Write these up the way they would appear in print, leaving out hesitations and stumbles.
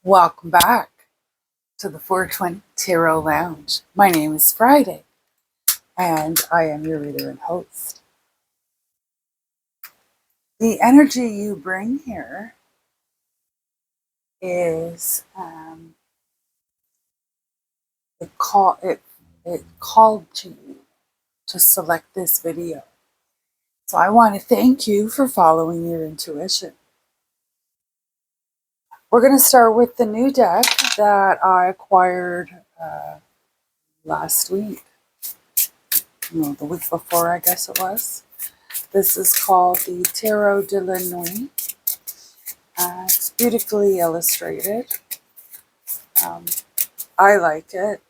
Welcome back to the 420 Tarot Lounge. My name is Friday, and I am your reader and host. The energy you bring here is it called to you to select this video. So I want to thank you for following your intuition. We're going to start with the new deck that I acquired last week. No, the week before, I guess it was. This is called the Tarot de la Nuit. It's beautifully illustrated. I like it,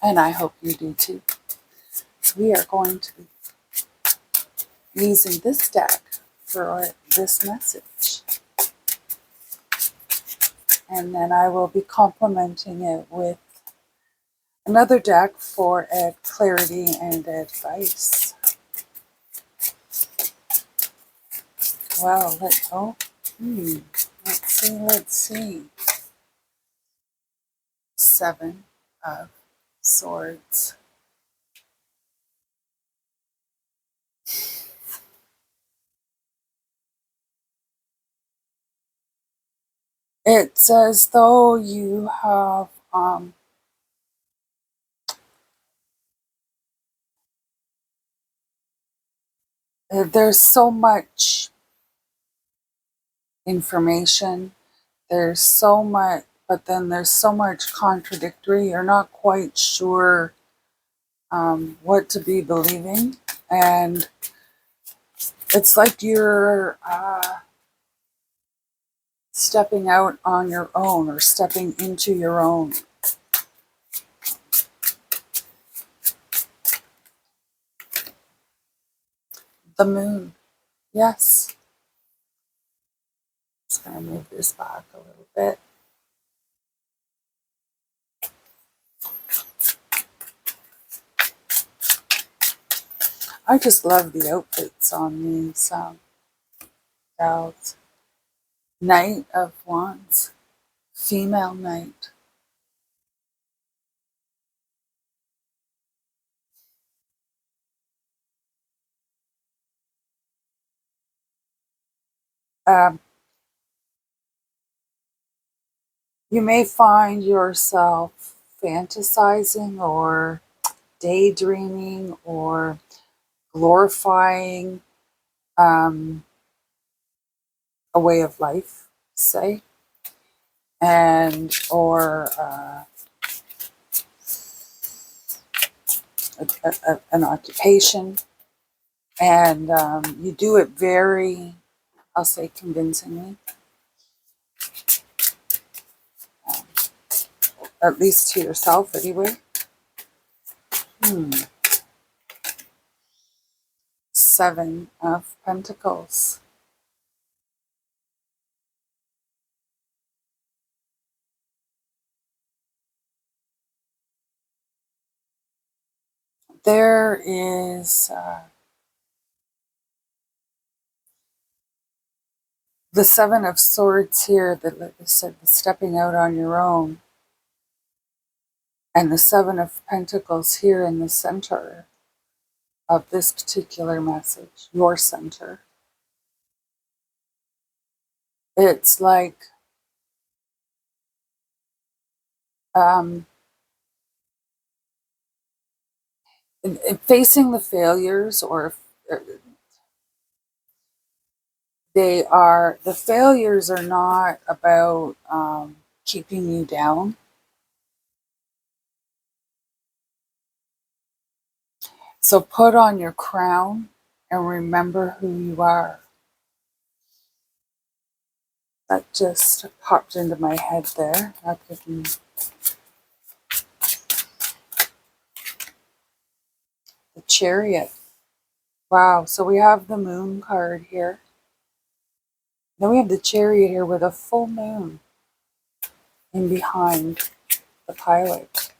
and I hope you do too. So we are going to be using this deck for this message. And then I will be complementing it with another deck for clarity and advice. Well, let's see. 7 of Swords. It's as though you have there's so much information, there's so much, but then there's so much contradictory. You're not quite sure what to be believing, and it's like you're stepping out on your own or stepping into your own. The moon, yes. Just going to move this back a little bit. I just love the outfits on these gals. Knight of Wands, female knight. You may find yourself fantasizing or daydreaming or glorifying a way of life, say, and or an occupation, and you do it very, I'll say, convincingly, at least to yourself anyway. 7 of Pentacles. There is the 7 of Swords here that said the stepping out on your own, and the 7 of Pentacles here in the center of this particular message, your center. It's like in facing the failures, or the failures are not about keeping you down. So put on your crown and remember who you are. That just popped into my head there. The Chariot. Wow, so we have the moon card here. Then we have the Chariot here with a full moon in behind the pilot.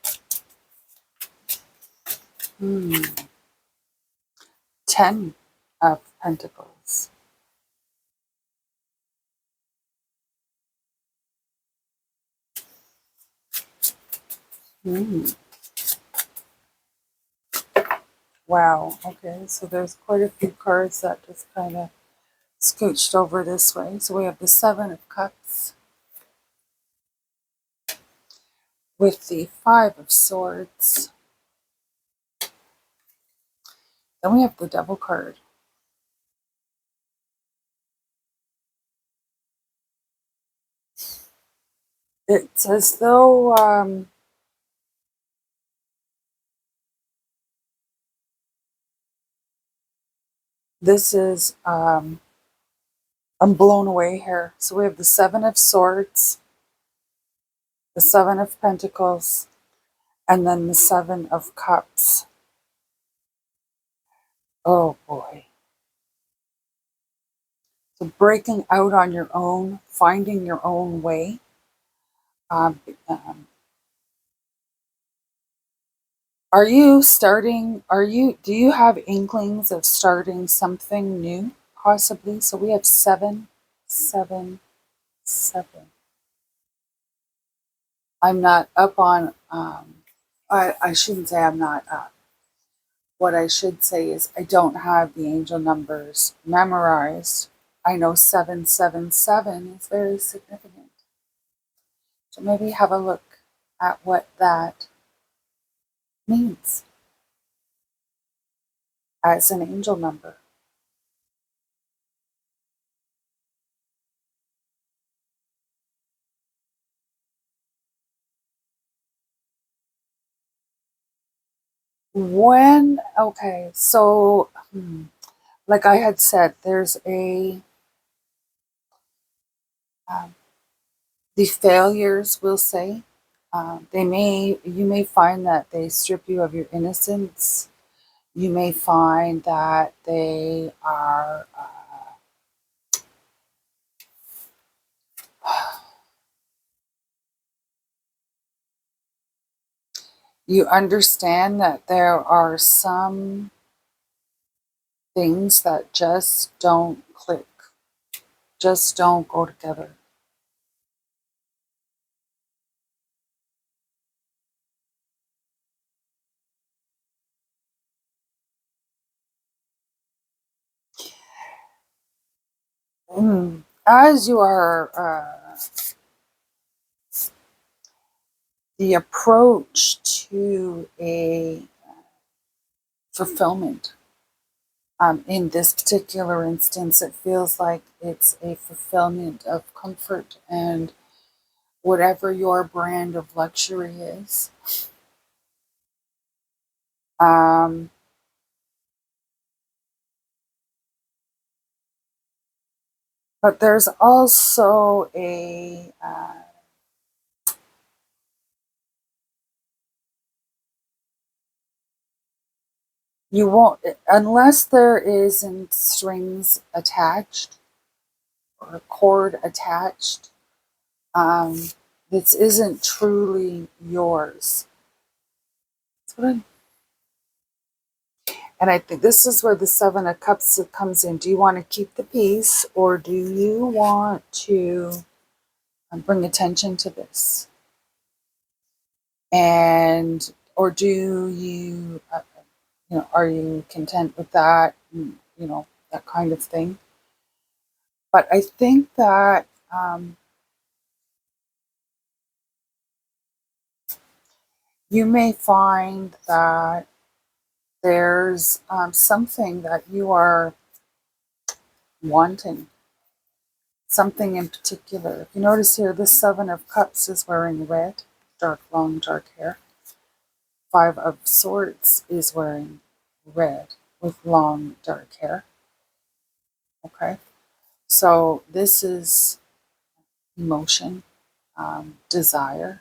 10 of Pentacles. Mm. Wow. Okay, so there's quite a few cards that just kind of scooched over this way. So we have the Seven of Cups with the Five of Swords. Then we have the Devil card. It's as though this is, I'm blown away here. So we have the Seven of Swords, the Seven of Pentacles, and then the Seven of Cups. Oh boy. So breaking out on your own, finding your own way. Um, um, do you have inklings of starting something new, possibly? So we have 777. I'm not up on, I shouldn't say I'm not up. What I should say is I don't have the angel numbers memorized. I know 777 is very significant. So maybe have a look at what that means as an angel number. Okay, so like I had said, there's um, the failures, we'll say, you may find that they strip you of your innocence. You may find that they are, you understand that there are some things that just don't click, just don't go together. As you are, the approach to a fulfillment. In this particular instance, it feels like it's a fulfillment of comfort and whatever your brand of luxury is. Um, but there's also you won't, unless there isn't strings attached or a cord attached, um, this isn't truly yours. That's what I'm. And I think this is where the Seven of Cups comes in. Do you want to keep the peace, or do you want to bring attention to this? And, or do you, are you content with that? That kind of thing. But I think that you may find that there's something that you are wanting, something in particular. If you notice here, the Seven of Cups is wearing red, dark, long, dark hair. Five of Swords is wearing red with long, dark hair. Okay, so this is emotion, desire.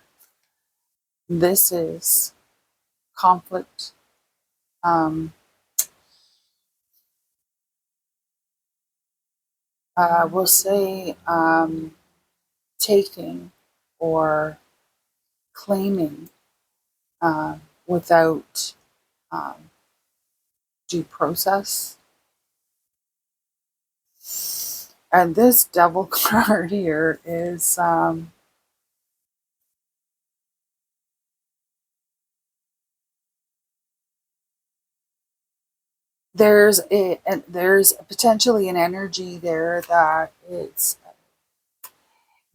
This is conflict. Um, we'll say taking or claiming without um, due process. And this Devil card here is there's potentially an energy there that it's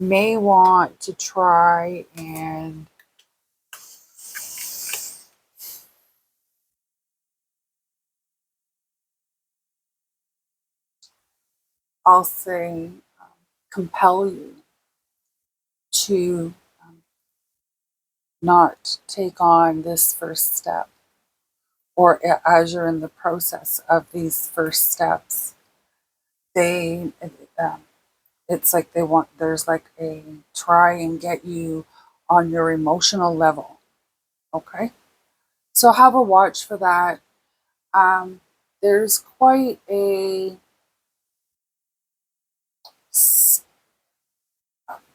may want to try and I'll say compel you to not take on this first step, or as you're in the process of these first steps, they um, it's like they want there's like a try and get you on your emotional level. Okay, so have a watch for that. There's quite a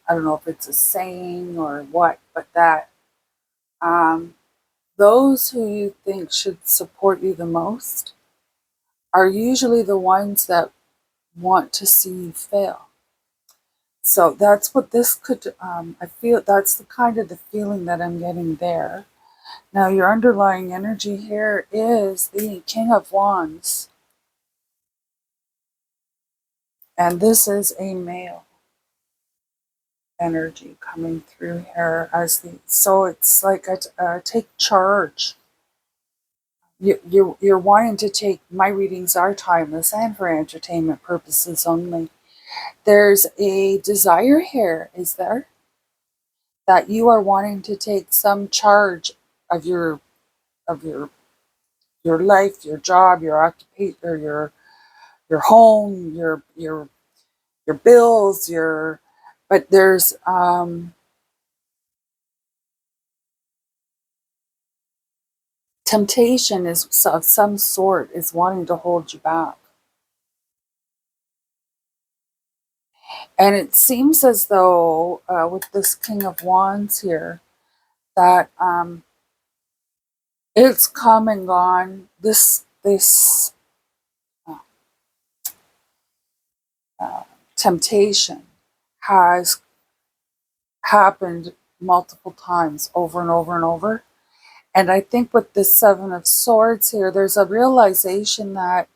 I don't know if it's a saying or what, but that um, those who you think should support you the most are usually the ones that want to see you fail. So that's what this could, I feel that's the kind of the feeling that I'm getting there. Now, your underlying energy here is the King of Wands, and this is a male energy coming through here as the, so it's like a take charge. You're wanting to take, my readings are timeless and for entertainment purposes only. There's a desire here, is there? That you are wanting to take some charge of your life, your job, your occupation, or your home, your bills, your but there's temptation is of some sort is wanting to hold you back. And it seems as though with this King of Wands here that it's come and gone. This uh, uh, temptation has happened multiple times over and over and over. And I think with this Seven of Swords here, there's a realization that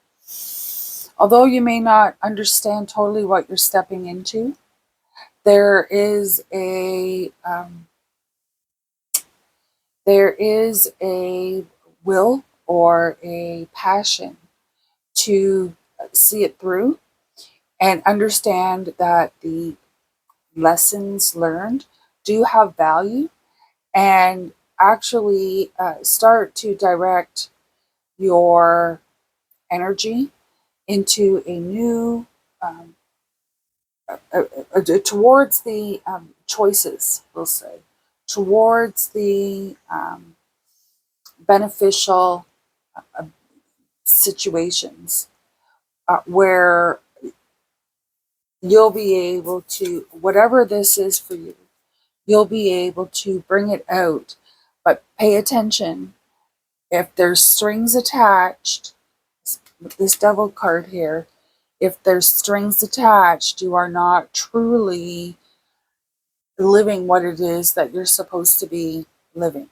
although you may not understand totally what you're stepping into, there is a will or a passion to see it through and understand that the lessons learned do have value, and actually start to direct your energy into a new towards the choices, we'll say, towards the beneficial situations where you'll be able to, whatever this is for you, you'll be able to bring it out. But pay attention. If there's strings attached, with this devil card here, if there's strings attached, you are not truly living what it is that you're supposed to be living.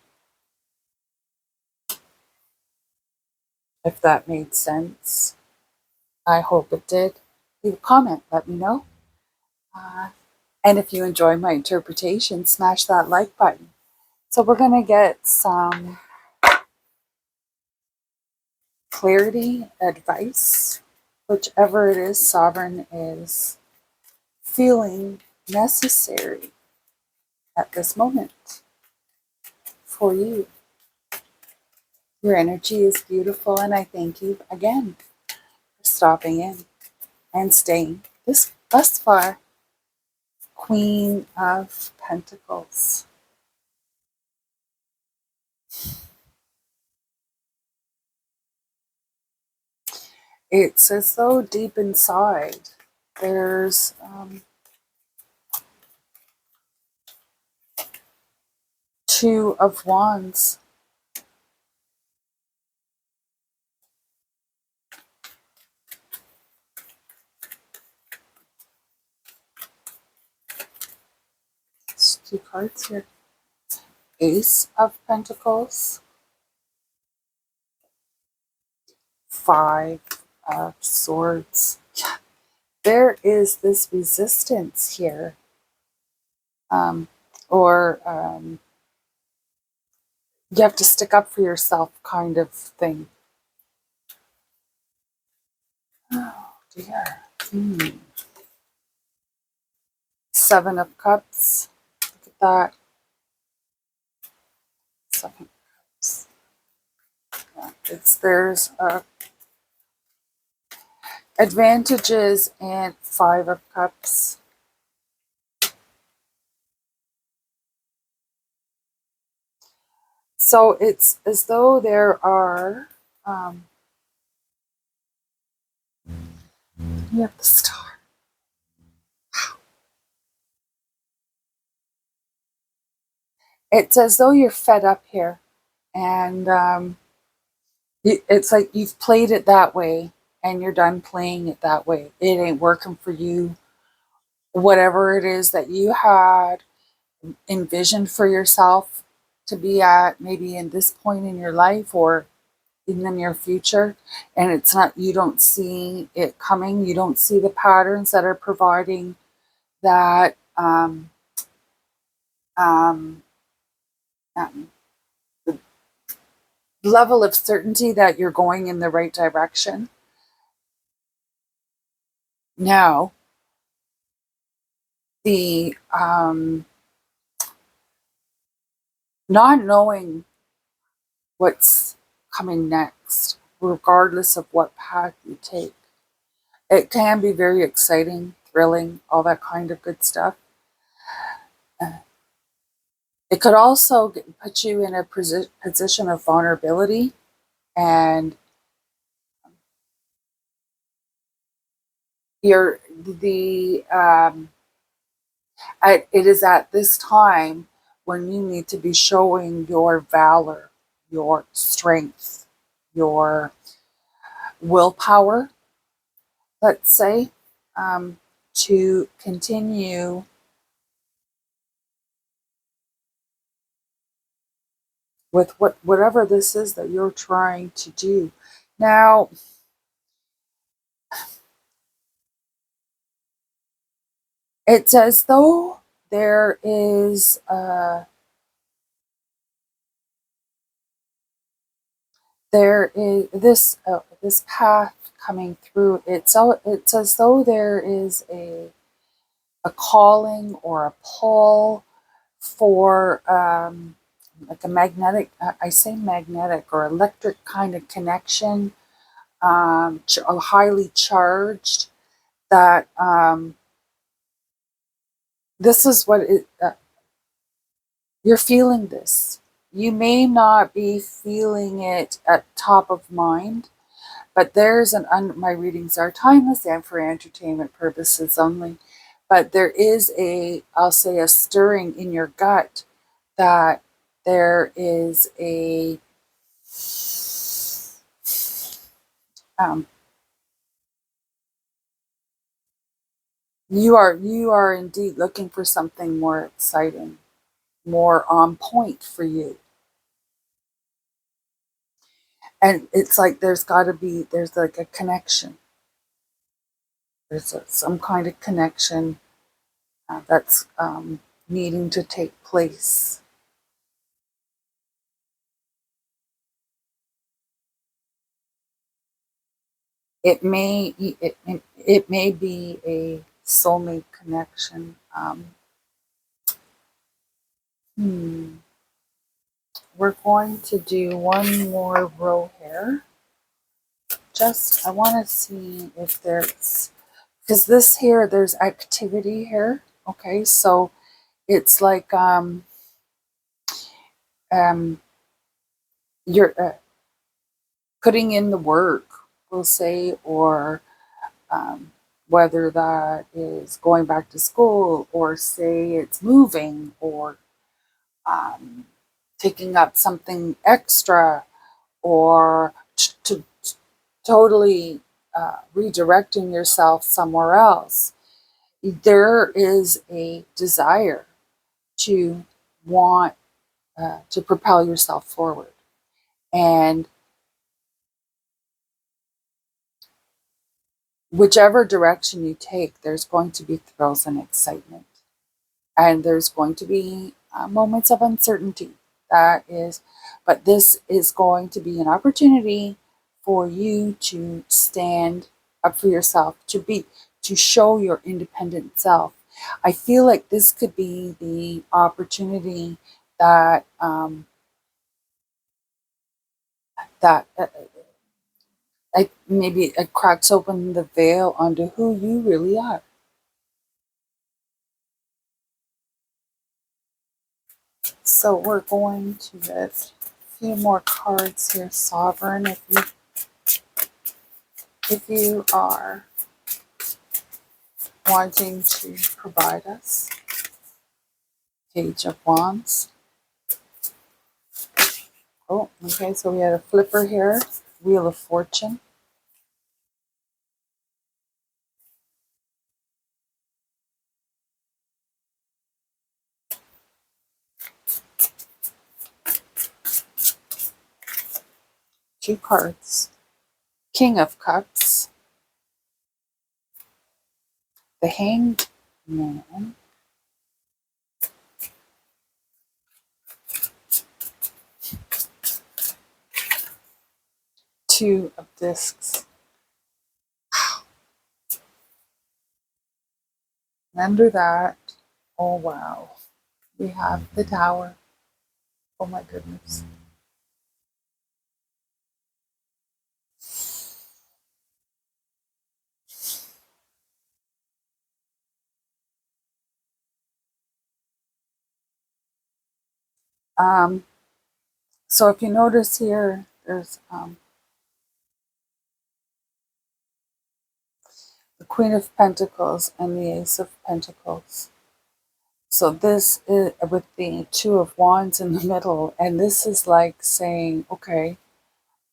If that made sense, I hope it did. Leave a comment, let me know. Uh, and if you enjoy my interpretation, smash that like button. So we're going to get some clarity, advice, whichever it is Sovereign is feeling necessary at this moment for you. Your energy is beautiful, and I thank you again for stopping in and staying this thus far. Queen of Pentacles. It's as though deep inside there's Two of Wands. It's two cards here. Ace of Pentacles. Five of Swords. There is this resistance here. Or you have to stick up for yourself kind of thing. Oh dear. Seven of Cups. Look at that. Seven of Cups. Yeah, there's advantages and Five of Cups. So it's as though there are you have the Star. It's as though you're fed up here, and it's like you've played it that way, and you're done playing it that way. It ain't working for you. Whatever it is that you had envisioned for yourself to be at, maybe in this point in your life or in the near future, and it's not, you don't see it coming. You don't see the patterns that are providing that um, um, level of certainty that you're going in the right direction. Now, the not knowing what's coming next, regardless of what path you take, it can be very exciting, thrilling, all that kind of good stuff. It could also put you in a position of vulnerability, and you're it is at this time when you need to be showing your valor, your strength, your willpower, let's say, to continue with whatever this is that you're trying to do. Now, it's as though there is this path coming through. It's as though there is a calling or a pull for like a magnetic, I say magnetic or electric kind of connection, highly charged, that this is what you're feeling this. You may not be feeling it at top of mind, but there's my readings are timeless and for entertainment purposes only. But there is I'll say a stirring in your gut that there is um, you are indeed looking for something more exciting, more on point for you. And it's like there's like a connection. There's some kind of connection that's needing to take place. It may be a soulmate connection. Hmm. We're going to do one more row here. I want to see if there's, because this here, there's activity here. Okay, so it's like you're putting in the work, we'll say, or whether that is going back to school, or say it's moving, or picking up something extra, or to totally redirecting yourself somewhere else. There is a desire to want to propel yourself forward. And whichever direction you take, there's going to be thrills and excitement. And there's going to be moments of uncertainty. That is, but this is going to be an opportunity for you to stand up for yourself, to show your independent self. I feel like this could be the opportunity that that maybe it cracks open the veil onto who you really are. So we're going to get a few more cards here, Sovereign. If you are wanting to provide us, Page of Wands. Oh, okay, so we had a flipper here, Wheel of Fortune. Two cards, King of Cups, the Hanged Man, Two of Discs. And under that, oh wow, we have the Tower. Oh my goodness. Um, so if you notice here, there's the Queen of Pentacles and the Ace of Pentacles. So this is with the Two of Wands in the middle, and this is like saying, okay,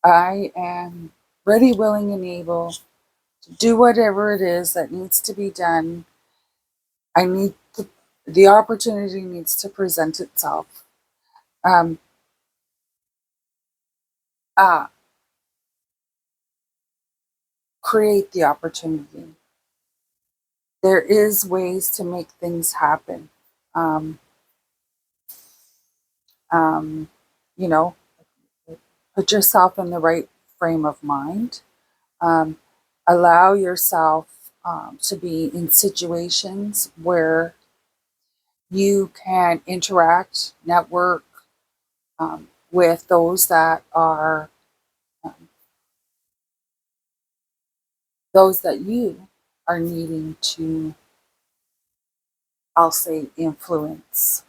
I am ready, willing, and able to do whatever it is that needs to be done. I need the opportunity needs to present itself. Um, uh, Create the opportunity. There is ways to make things happen. Um, um, you know, put yourself in the right frame of mind. Um, Allow yourself to be in situations where you can interact, network with those that are um, those that you are needing to, I'll say, influence.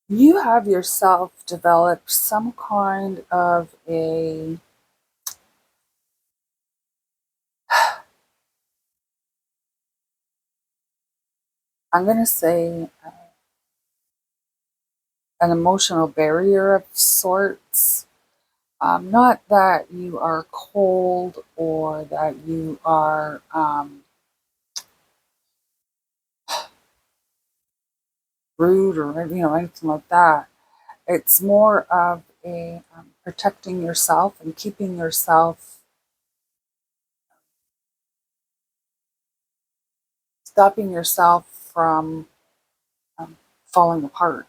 You have yourself developed some kind of I'm going to say, an emotional barrier of sorts. Not that you are cold or that you are rude or anything like that. It's more of a protecting yourself and keeping yourself, stopping yourself from um, falling apart.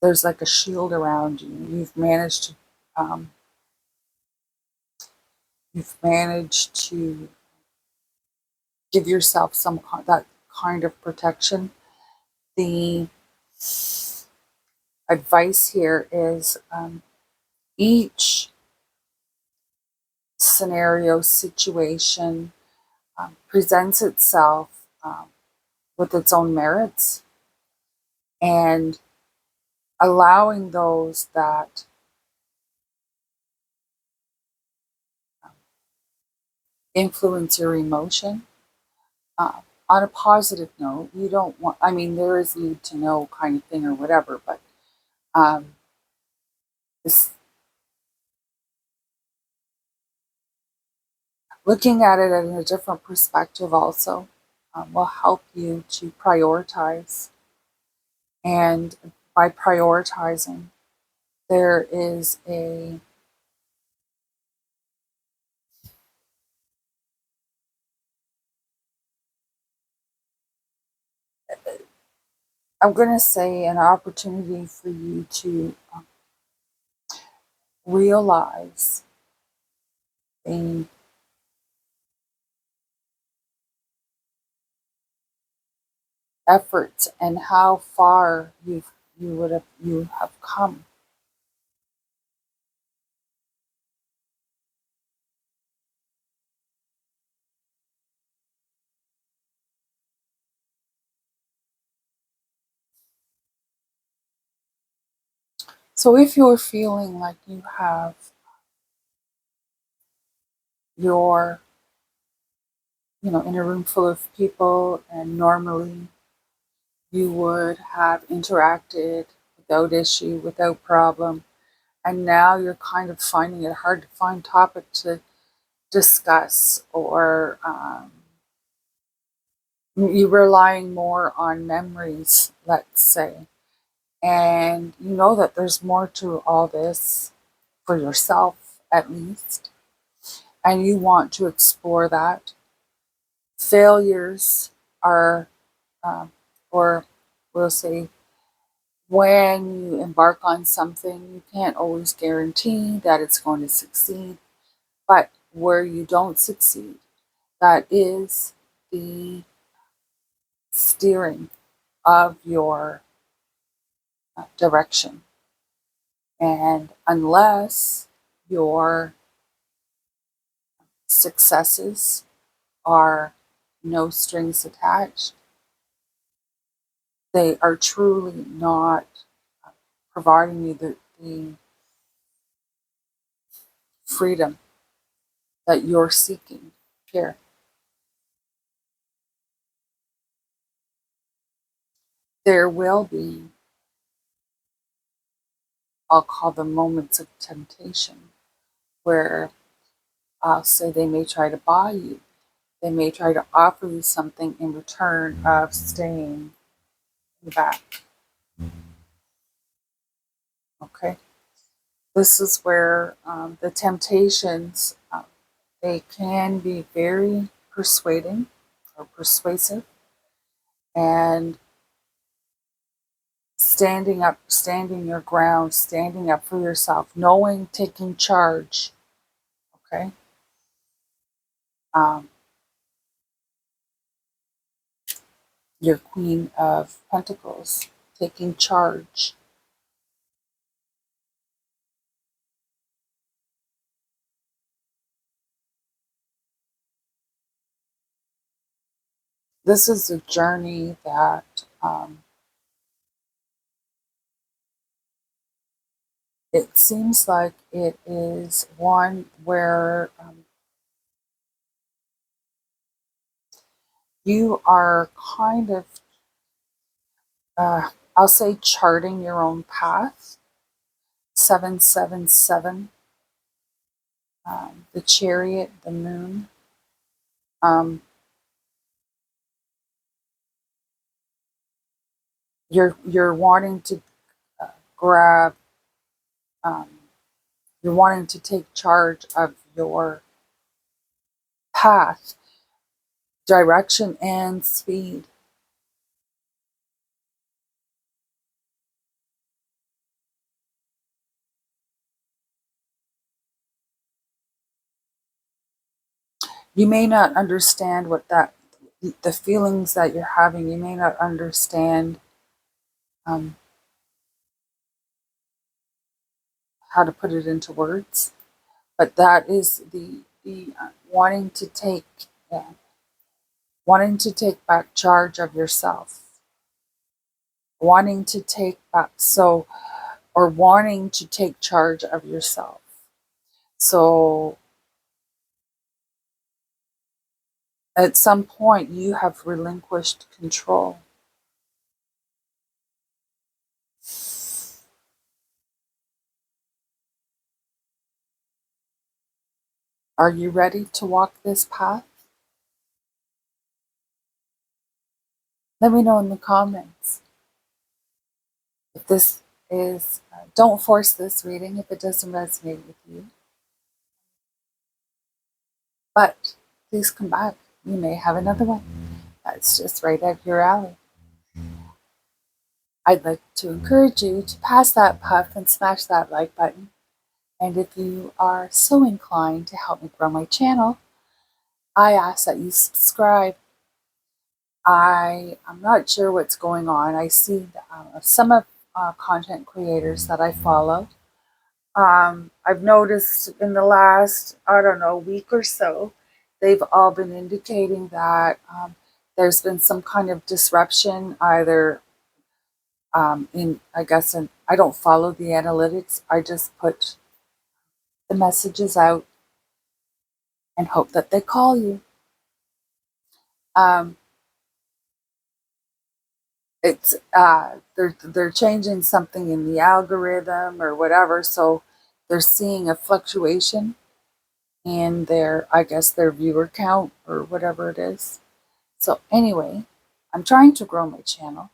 There's like a shield around you. Um, you've managed to give yourself that kind of protection. The advice here is each scenario situation presents itself with its own merits, and allowing those that influence your emotion uh, on a positive note. You don't want, I mean, there is need to know kind of thing or whatever, but um, this, looking at it in a different perspective also will help you to prioritize. And by prioritizing, there is I'm going to say, an opportunity for you to realize the efforts and how far you have come. So if you're feeling like you have your, in a room full of people, and normally you would have interacted without issue, without problem, and now you're kind of finding it hard to find topic to discuss, or you're relying more on memories, let's say, and you know that there's more to all this for yourself, at least, and you want to explore that. Failures are, um, or we'll say, when you embark on something, you can't always guarantee that it's going to succeed, but where you don't succeed, that is the steering of your direction. And unless your successes are no strings attached, they are truly not providing you the freedom that you're seeking here. There will be, I'll call them, moments of temptation where I'll say they may try to buy you. They may try to offer you something in return of staying back. Okay? This is where the temptations, they can be very persuading or persuasive, and standing up, standing your ground, standing up for yourself, knowing, taking charge. Okay? Um, your Queen of Pentacles, taking charge. This is a journey that it seems like it is one where you are kind of, I'll say, charting your own path. 777, the Chariot, the moon. Um, you're wanting to grab, um, you're wanting to take charge of your path, direction, and speed. You may not understand the feelings that you're having. You may not understand um, how to put it into words, but that is the wanting to take, uh, wanting to take back charge of yourself, wanting to take back, so, or wanting to take charge of yourself. So at some point you have relinquished control. Are you ready to walk this path? Let me know in the comments. If this is, don't force this reading if it doesn't resonate with you. But please come back. You may have another one that's just right up your alley. I'd like to encourage you to pass that puff and smash that like button. And if you are so inclined to help me grow my channel, I ask that you subscribe. I'm not sure what's going on. I see some of content creators that I follow. I've noticed in the last, I don't know, week or so, they've all been indicating that there's been some kind of disruption, either I don't follow the analytics. I just put the messages out and hope that they call you. Um, it's they're changing something in the algorithm or whatever, so they're seeing a fluctuation in their viewer count or whatever it is. So anyway, I'm trying to grow my channel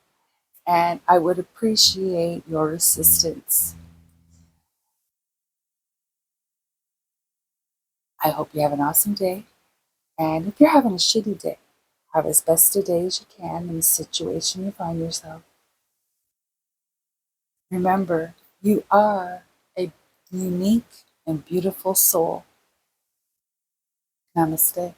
and I would appreciate your assistance. I hope you have an awesome day. And if you're having a shitty day, have as best a day as you can in the situation you find yourself. Remember, you are a unique and beautiful soul. Namaste.